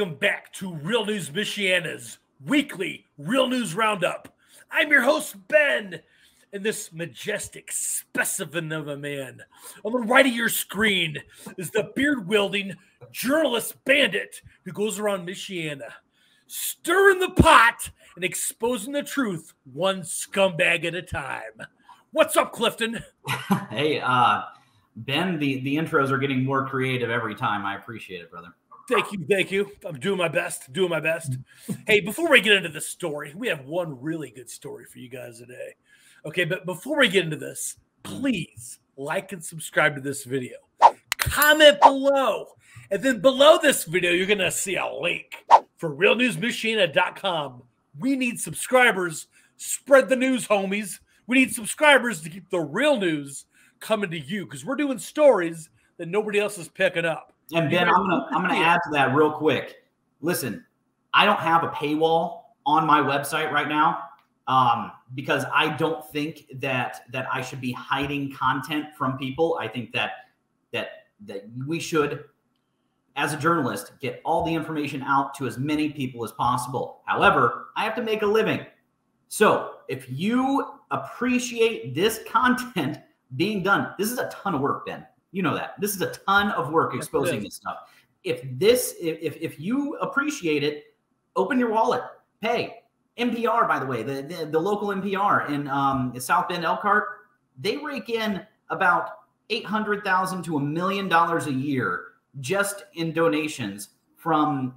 welcome back to Real News Michiana's weekly Real News Roundup. I'm your host, Ben, and this majestic specimen of a man on the right of your screen is the beard-wielding journalist bandit who goes around Michiana, stirring the pot and exposing the truth one scumbag at a time. What's up, Clifton? Hey, Ben, the intros are getting more creative every time. I appreciate it, brother. Thank you. I'm doing my best. Hey, before we get into the story, we have one really good story for you guys today. Okay, but before we get into this, please like and subscribe to this video. Comment below. And then below this video, you're going to see a link for realnewsmichiana.com. We need subscribers. Spread the news, homies. We need subscribers to keep the real news coming to you because we're doing stories that nobody else is picking up. And Ben, I'm gonna add to that real quick. Listen, I don't have a paywall on my website right now because I don't think that I should be hiding content from people. I think that we should, as a journalist, get all the information out to as many people as possible. However, I have to make a living. So if you appreciate this content being done, this is a ton of work, Ben. You know that. This is a ton of work exposing this stuff. If you appreciate it, open your wallet. Pay. NPR, by the way, the local NPR in South Bend, Elkhart, they rake in about $800,000 to $1 million a year just in donations from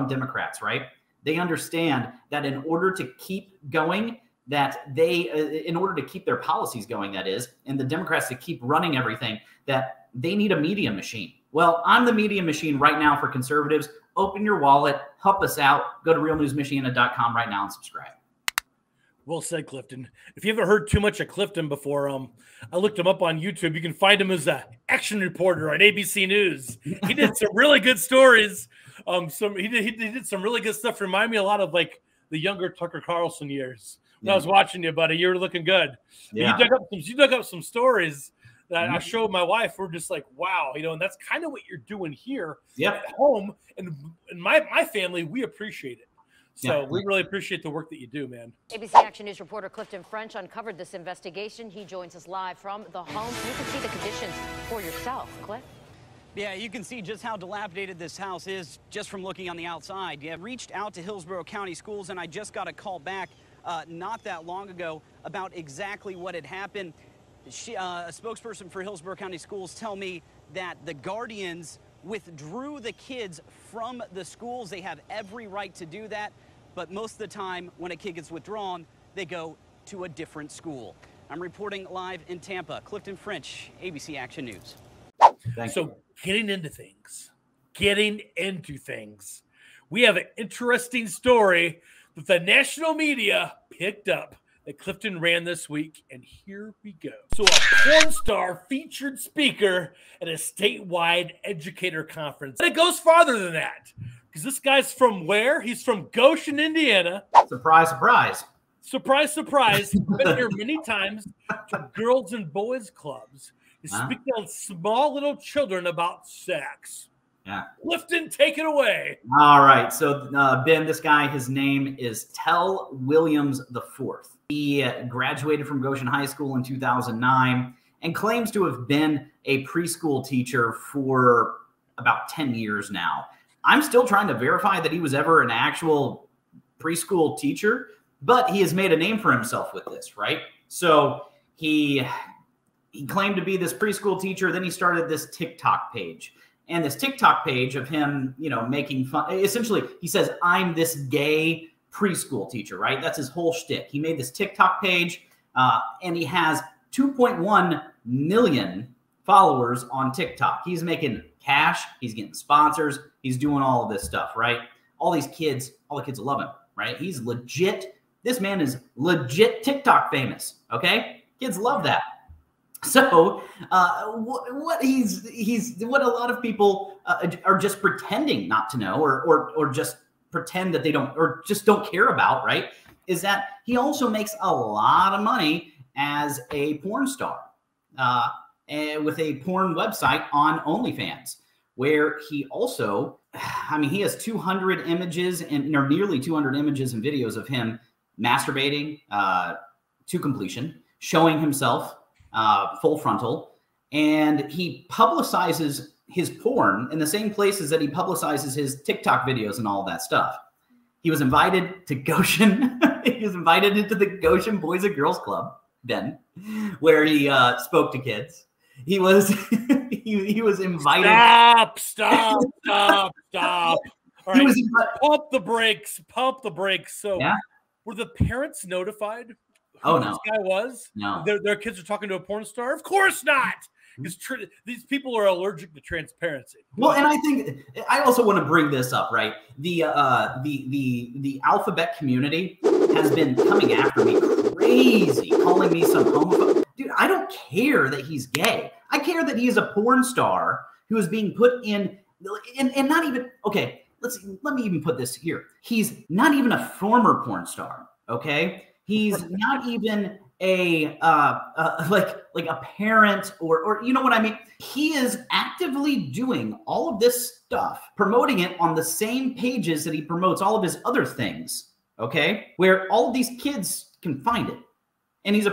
Democrats, right? They understand that in order to keep going, in order to keep their policies going, that is, and the Democrats to keep running everything, that they need a media machine. Well, I'm the media machine right now for conservatives. Open your wallet, help us out. Go to realnewsmichiana.com right now and subscribe. Well said, Clifton. If you haven't heard too much of Clifton before, I looked him up on YouTube. You can find him as an action reporter on ABC News. He did some really good stories. He did some really good stuff. Remind me a lot of like the younger Tucker Carlson years. When I was watching you, buddy, you were looking good. Yeah. You dug up some stories that I showed my wife. We're just like, wow, and that's kind of what you're doing here at home. And my family, we appreciate it. So we really appreciate the work that you do, man. ABC Action News reporter Clifton French uncovered this investigation. He joins us live from the home. You can see the conditions for yourself, Cliff. Yeah, you can see just how dilapidated this house is just from looking on the outside. Yeah, reached out to Hillsborough County Schools, and I just got a call back not that long ago about exactly what had happened. A spokesperson for Hillsborough County Schools tell me that the guardians withdrew the kids from the schools. They have every right to do that, but most of the time when a kid gets withdrawn, they go to a different school. I'm reporting live in Tampa. Clifton French, ABC Action News. So getting into things, we have an interesting story that the national media picked up that Clifton ran this week, and here we go. So a Pornstar featured speaker at a statewide educator conference. And it goes farther than that, because this guy's from where? He's from Goshen, Indiana. Surprise, surprise. Surprise, surprise. He's been here many times to girls and boys clubs. He's speaking to small little children about sex. Yeah. Clifton, take it away. All right. So, Ben, this guy, his name is Tell Williams IV. He graduated from Goshen High School in 2009 and claims to have been a preschool teacher for about 10 years now. I'm still trying to verify that he was ever an actual preschool teacher, but he has made a name for himself with this, right? So he claimed to be this preschool teacher. Then he started this TikTok page. And this TikTok page of him, making fun. Essentially, he says, I'm this gay preschool teacher, right? That's his whole shtick. He made this TikTok page, and he has 2.1 million followers on TikTok. He's making cash. He's getting sponsors. He's doing all of this stuff, right? All the kids love him, right? He's legit. This man is legit TikTok famous, okay? Kids love that. So what a lot of people are just pretending not to know or just pretend that they don't or just don't care about, right, is that he also makes a lot of money as a porn star with a porn website on OnlyFans, where he also I mean, he has 200 images and or nearly 200 images and videos of him masturbating to completion, showing himself full frontal, and he publicizes his porn in the same places that he publicizes his TikTok videos and all that stuff. He was invited to Goshen. He was invited into the Goshen Boys and Girls Club, Ben, where he spoke to kids. He was he was invited. Stop. All right. Pump the brakes. So yeah. Were the parents notified who this guy was? No. Their kids are talking to a porn star? Of course not. Because these people are allergic to transparency. Well, and I think I also want to bring this up, right? The alphabet community has been coming after me crazy, calling me some homophobe. Dude, I don't care that he's gay. I care that he is a porn star who is being put in, and not even, okay, let me even put this here. He's not even a former porn star, okay? He's not even a like a parent or you know what I mean? He is actively doing all of this stuff, promoting it on the same pages that he promotes all of his other things, okay? Where all of these kids can find it. And he's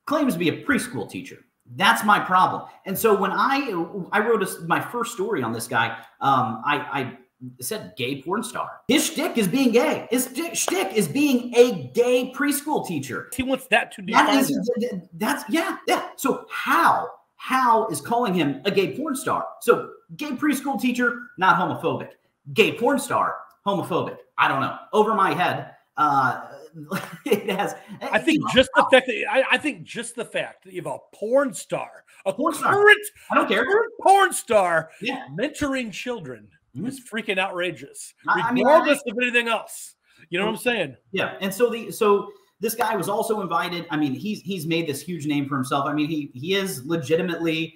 claims to be a preschool teacher. That's my problem. And so when I wrote my first story on this guy, I said gay porn star. His shtick is being gay. His shtick is being a gay preschool teacher. He wants that to define him. That's yeah. So how is calling him a gay porn star? So gay preschool teacher, not homophobic. Gay porn star, homophobic. I don't know. Over my head. It has. I think just the fact that you have a porn star, a porn star. I don't care. Porn star, yeah, mentoring children is freaking outrageous, regardless of anything else. You know what I'm saying? Yeah. And so this guy was also invited. I mean, he's made this huge name for himself. I mean, he is legitimately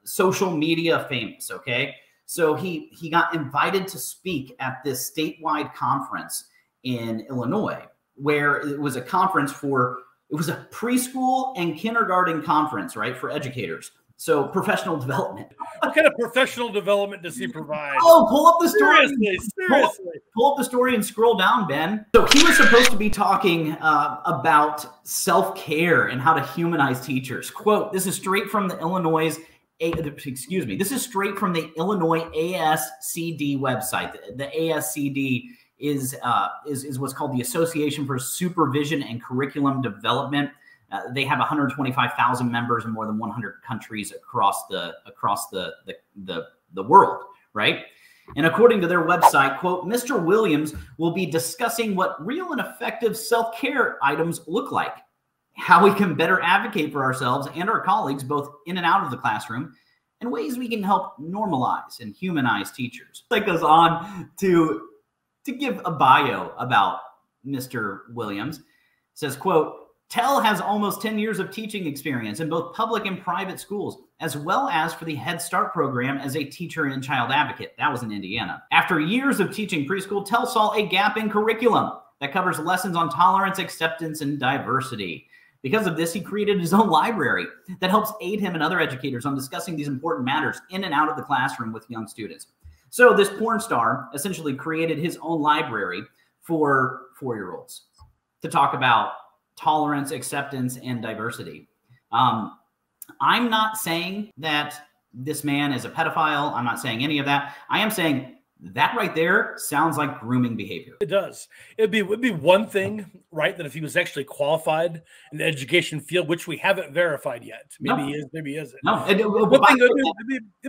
social media famous. Okay, so he got invited to speak at this statewide conference in Illinois, where it was a conference it was a preschool and kindergarten conference, right, for educators. So professional development. What kind of professional development does he provide? Oh, pull up the story. Seriously. Pull up the story and scroll down, Ben. So he was supposed to be talking about self-care and how to humanize teachers. Quote, this is straight from the Illinois ASCD website. The ASCD is what's called the Association for Supervision and Curriculum Development. They have 125,000 members in more than 100 countries across the world, right? And according to their website, quote, Mr. Williams will be discussing what real and effective self-care items look like, how we can better advocate for ourselves and our colleagues, both in and out of the classroom, and ways we can help normalize and humanize teachers. That goes on to give a bio about Mr. Williams. It says, quote, Tell has almost 10 years of teaching experience in both public and private schools, as well as for the Head Start program as a teacher and child advocate. That was in Indiana. After years of teaching preschool, Tell saw a gap in curriculum that covers lessons on tolerance, acceptance, and diversity. Because of this, he created his own library that helps aid him and other educators on discussing these important matters in and out of the classroom with young students. So this porn star essentially created his own library for 4-year-olds to talk about tolerance, acceptance, and diversity. I'm not saying that this man is a pedophile. I'm not saying any of that. I am saying that right there sounds like grooming behavior. It does. It'd be one thing, right, that if he was actually qualified in the education field, which we haven't verified yet. Maybe he is, maybe he isn't. No. It'd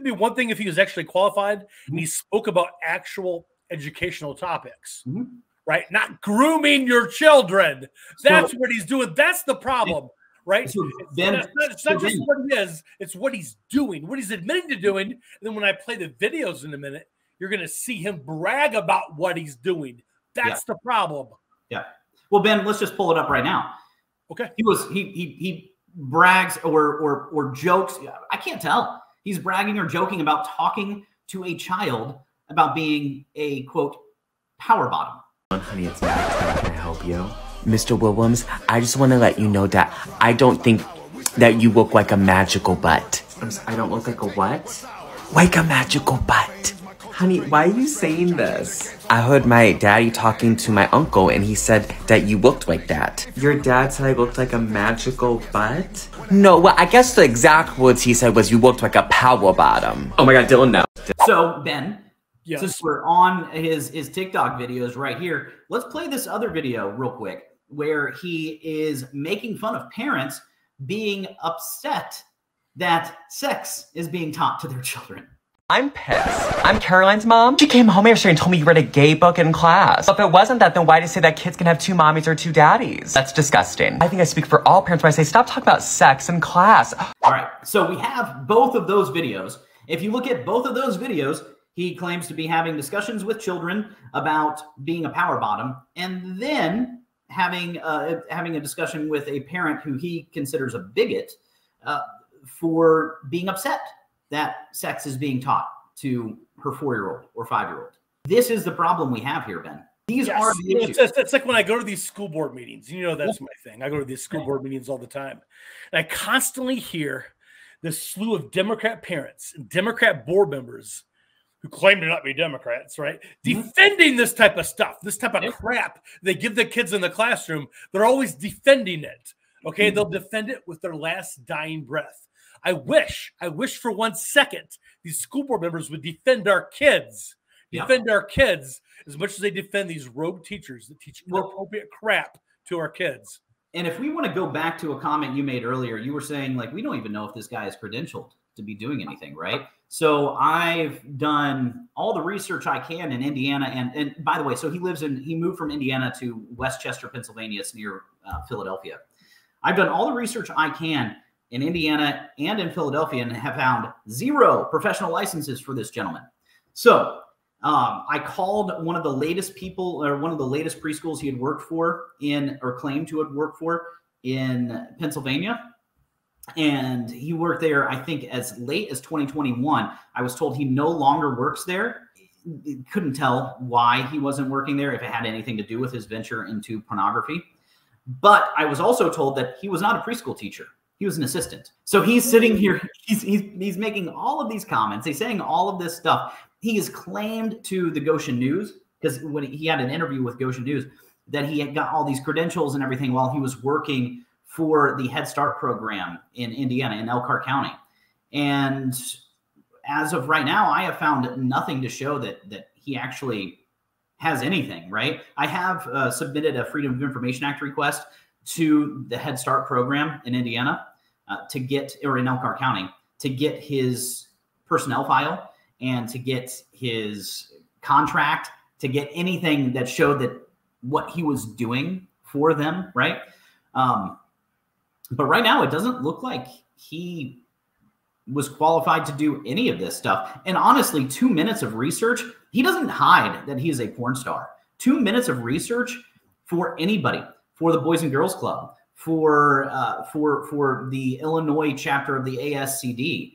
be one thing if he was actually qualified and he spoke about actual educational topics. Mm-hmm. Right? Not grooming your children. That's what he's doing. That's the problem, right? So it's not just what he is, it's what he's doing, what he's admitting to doing. And then when I play the videos in a minute, you're going to see him brag about what he's doing. That's the problem. Yeah. Well, Ben, let's just pull it up right now. Okay. He brags or jokes. I can't tell. He's bragging or joking about talking to a child about being a, quote, power bottom. Honey, it's Max. How can I help you? Mr. Williams, I just want to let you know that I don't think that you look like a magical butt. I don't look like a what? like a magical butt. Honey, why are you saying this? I heard my daddy talking to my uncle and he said that you looked like that. Your dad said I looked like a magical butt? No, well, I guess the exact words he said was you looked like a power bottom. Oh my God, Dylan, no. So, Ben, Yes. since we're on his TikTok videos right here, let's play this other video real quick where he is making fun of parents being upset that sex is being taught to their children. I'm pissed. I'm Caroline's mom. She came home yesterday and told me you read a gay book in class. If it wasn't that, then why do you say that kids can have 2 mommies or 2 daddies? That's disgusting. I think I speak for all parents when I say stop talking about sex in class. All right, so we have both of those videos. If you look at both of those videos, he claims to be having discussions with children about being a power bottom, and then having a discussion with a parent who he considers a bigot for being upset that sex is being taught to her 4-year-old or 5-year-old. This is the problem we have here, Ben. These are the issues. It's like when I go to these school board meetings. You know, that's my thing. I go to these school board meetings all the time. And I constantly hear this slew of Democrat parents and Democrat board members who claim to not be Democrats, right? Defending this type of stuff, this type of crap they give the kids in the classroom. They're always defending it. Okay, they'll defend it with their last dying breath. I wish for 1 second these school board members would defend our kids, as much as they defend these rogue teachers that teach inappropriate crap to our kids. And if we want to go back to a comment you made earlier, you were saying, like, we don't even know if this guy is credentialed to be doing anything, right? So I've done all the research I can in Indiana. And by the way, so he moved from Indiana to Westchester, Pennsylvania. It's near Philadelphia. I've done all the research I can in Indiana and in Philadelphia and have found 0 professional licenses for this gentleman. So I called one of the latest people, or one of the latest preschools he had worked for claimed to have worked for in Pennsylvania. And he worked there, I think, as late as 2021. I was told he no longer works there. Couldn't tell why he wasn't working there, if it had anything to do with his venture into pornography. But I was also told that he was not a preschool teacher. He was an assistant. So he's sitting here, he's making all of these comments. He's saying all of this stuff. He has claimed to the Goshen News, because when he had an interview with Goshen News, that he had got all these credentials and everything while he was working for the Head Start program in Indiana, in Elkhart County. And as of right now, I have found nothing to show that he actually has anything, right? I have submitted a Freedom of Information Act request to the Head Start program in Indiana or in Elkhart County, to get his personnel file and to get his contract, to get anything that showed that what he was doing for them, right? But right now, it doesn't look like he was qualified to do any of this stuff. And honestly, 2 minutes of research, he doesn't hide that he is a porn star. 2 minutes of research for anybody, for the Boys and Girls Club, for the Illinois chapter of the ASCD,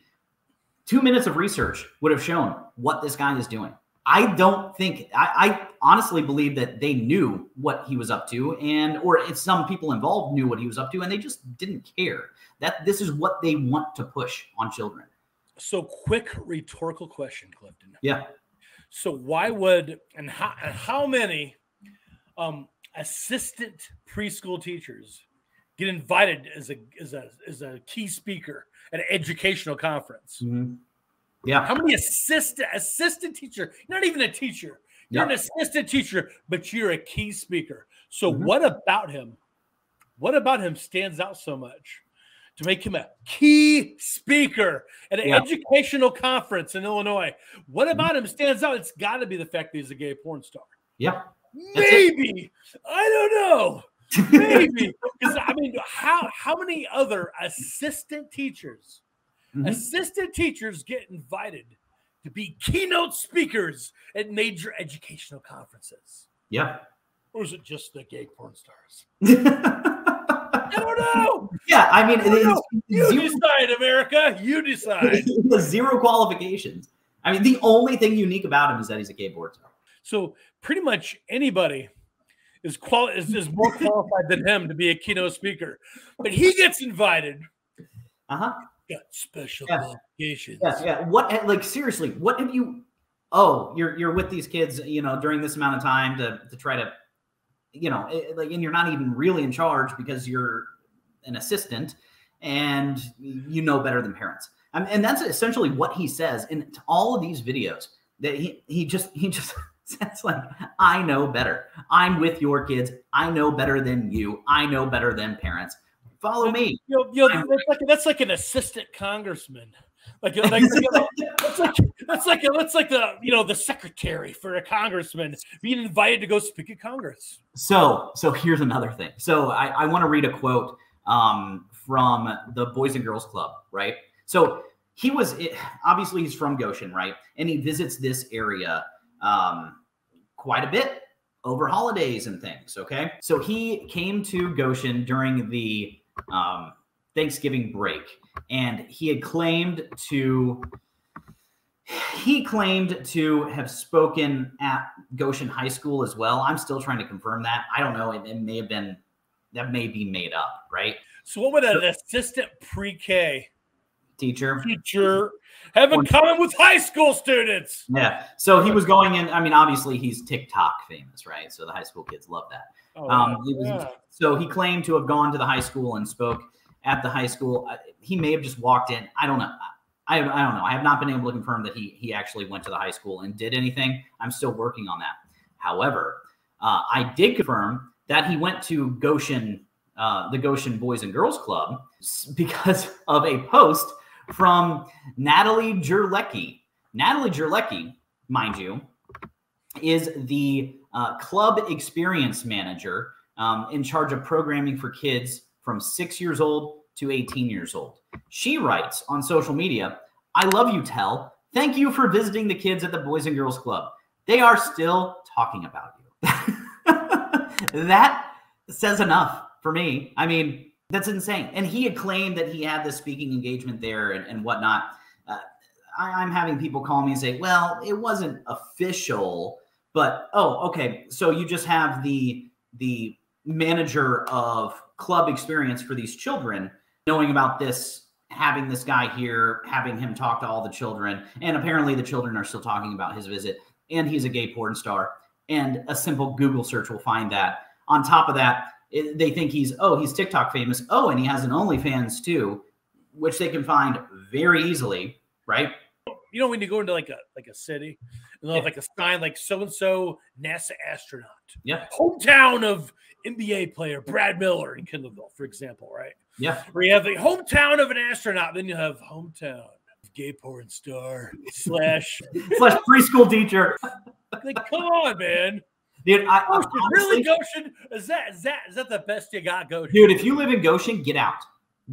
2 minutes of research would have shown what this guy is doing. I honestly believe that they knew what he was up to, or some people involved knew what he was up to, and they just didn't care. That this is what they want to push on children. So, quick rhetorical question, Clifton. Yeah. So why would and how many assistant preschool teachers get invited as a key speaker at an educational conference? Mm-hmm. Yeah. How many assistant teacher? You're not even a teacher. You're an assistant teacher, but you're a key speaker. So what about him? What about him stands out so much to make him a key speaker at an educational conference in Illinois? What about him stands out? It's got to be the fact that he's a gay porn star. Yeah. Maybe. I don't know. Maybe. Because I mean, how many other assistant teachers get invited to be keynote speakers at major educational conferences? Yeah. Or is it just the gay porn stars? I don't know. Yeah, I mean, you decide, America. You decide. Zero qualifications. I mean, the only thing unique about him is that he's a gay porn star. So pretty much anybody is more qualified than him to be a keynote speaker, but he gets invited. got special Yeah. qualifications. Yeah. What, like, seriously, what have you, oh, you're with these kids, you know, during this amount of time to try to, you know, like, and you're not even really in charge because you're an assistant and you know better than parents. And that's essentially what he says in all of these videos, that he just says, like, I know better. I'm with your kids. I know better than you. I know better than parents. Follow me. That's like an assistant congressman. That's like the, you know, the secretary for a congressman being invited to go speak at Congress. So here's another thing. So I want to read a quote from the Boys and Girls Club, right? So obviously he's from Goshen, right? And he visits this area quite a bit over holidays and things, okay? So he came to Goshen during the Thanksgiving break, and he had claimed to have spoken at Goshen High School as well. I'm still trying to confirm that. I don't know. It may have been, that may be made up, right? So what would an assistant pre-K teacher have in common with high school students? Yeah. So he was going in. I mean, obviously he's TikTok famous, right? So the high school kids love that. So he claimed to have gone to the high school and spoke at the high school. He may have just walked in. I don't know. I don't know. I have not been able to confirm that he actually went to the high school and did anything. I'm still working on that. However, I did confirm that he went to Goshen, the Goshen Boys and Girls Club, because of a post from Natalie Jerlecki. Natalie Jerlecki, mind you, is the club experience manager in charge of programming for kids from 6 years old to 18 years old. She writes on social media, I love you, Tell. Thank you for visiting the kids at the Boys and Girls Club. They are still talking about you. That says enough for me. I mean, that's insane. And he had claimed that he had this speaking engagement there and whatnot. I'm having people call me and say, well, it wasn't official, but, oh, okay. So you just have the manager of club experience for these children knowing about this, having this guy here, having him talk to all the children. And apparently the children are still talking about his visit, and he's a gay porn star. And a simple Google search will find that. On top of that, they think he's TikTok famous. Oh, and he has an OnlyFans too, which they can find very easily, right? You know, when you go into like a city, and they'll have like a sign like so-and-so NASA astronaut. Yeah. Hometown of NBA player Brad Miller in Kindleville, for example, right? Yeah. Where you have the hometown of an astronaut, then you have hometown of gay porn star slash preschool teacher. Like, come on, man. Dude, Goshen, really, Goshen? Is that the best you got, Goshen? Dude, if you live in Goshen, get out.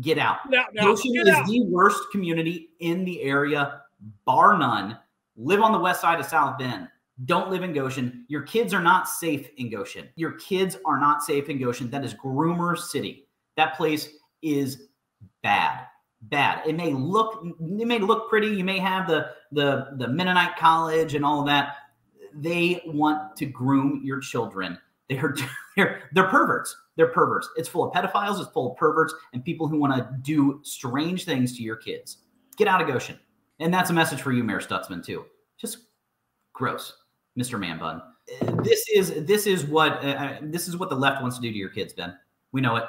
Get out. Goshen is the worst community in the area, bar none. Live on the west side of South Bend. Don't live in Goshen. Your kids are not safe in Goshen. Your kids are not safe in Goshen. That is Groomer City. That place is bad. Bad. It may look pretty. You may have the Mennonite college and all of that. They want to groom your children. They're perverts. They're perverts. It's full of pedophiles. It's full of perverts and people who want to do strange things to your kids. Get out of Goshen. And that's a message for you, Mayor Stutzman, too. Just gross, Mr. Man Bun. This is what the left wants to do to your kids, Ben. We know it.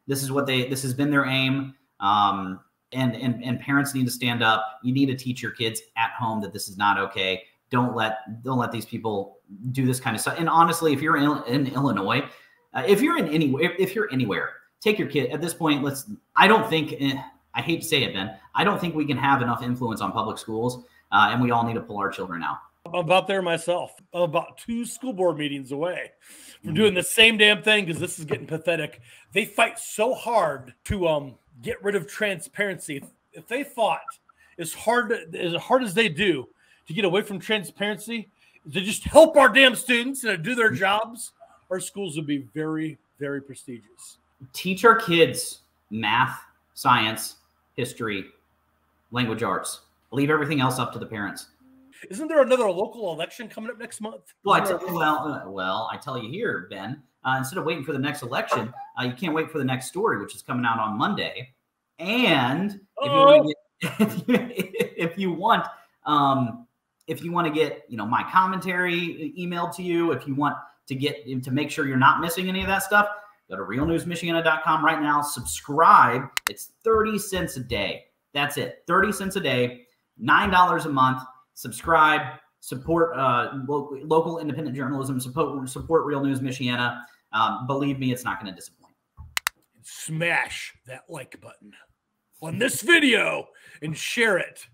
This has been their aim. And parents need to stand up. You need to teach your kids at home that this is not okay. Don't let these people do this kind of stuff. And honestly, if you're in Illinois, if you're anywhere, take your kid. At this point, I don't think. I hate to say it, Ben. I don't think we can have enough influence on public schools, and we all need to pull our children out. I'm about there myself. I'm about 2 school board meetings away from doing the same damn thing because this is getting pathetic. They fight so hard to get rid of transparency. If they fought as hard as they do to get away from transparency, to just help our damn students and do their jobs, our schools would be very, very prestigious. Teach our kids math, science, history, language arts. Leave everything else up to the parents. Isn't there another local election coming up next month? Well, I tell you here, Ben, instead of waiting for the next election, you can't wait for the next story, which is coming out on Monday. And if you want to get, my commentary emailed to you, if you want to make sure you're not missing any of that stuff, go to realnewsmichiana.com right now. Subscribe. It's 30 cents a day. That's it. 30 cents a day, $9 a month. Subscribe. Support local independent journalism. Support Real News Michiana. Believe me, it's not going to disappoint. Smash that like button on this video and share it.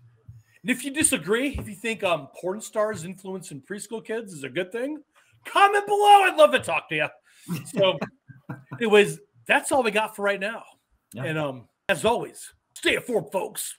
And if you disagree, if you think Pornstar's influence in preschool kids is a good thing, comment below. I'd love to talk to you. So anyways, that's all we got for right now. Yeah. And as always, stay informed, folks.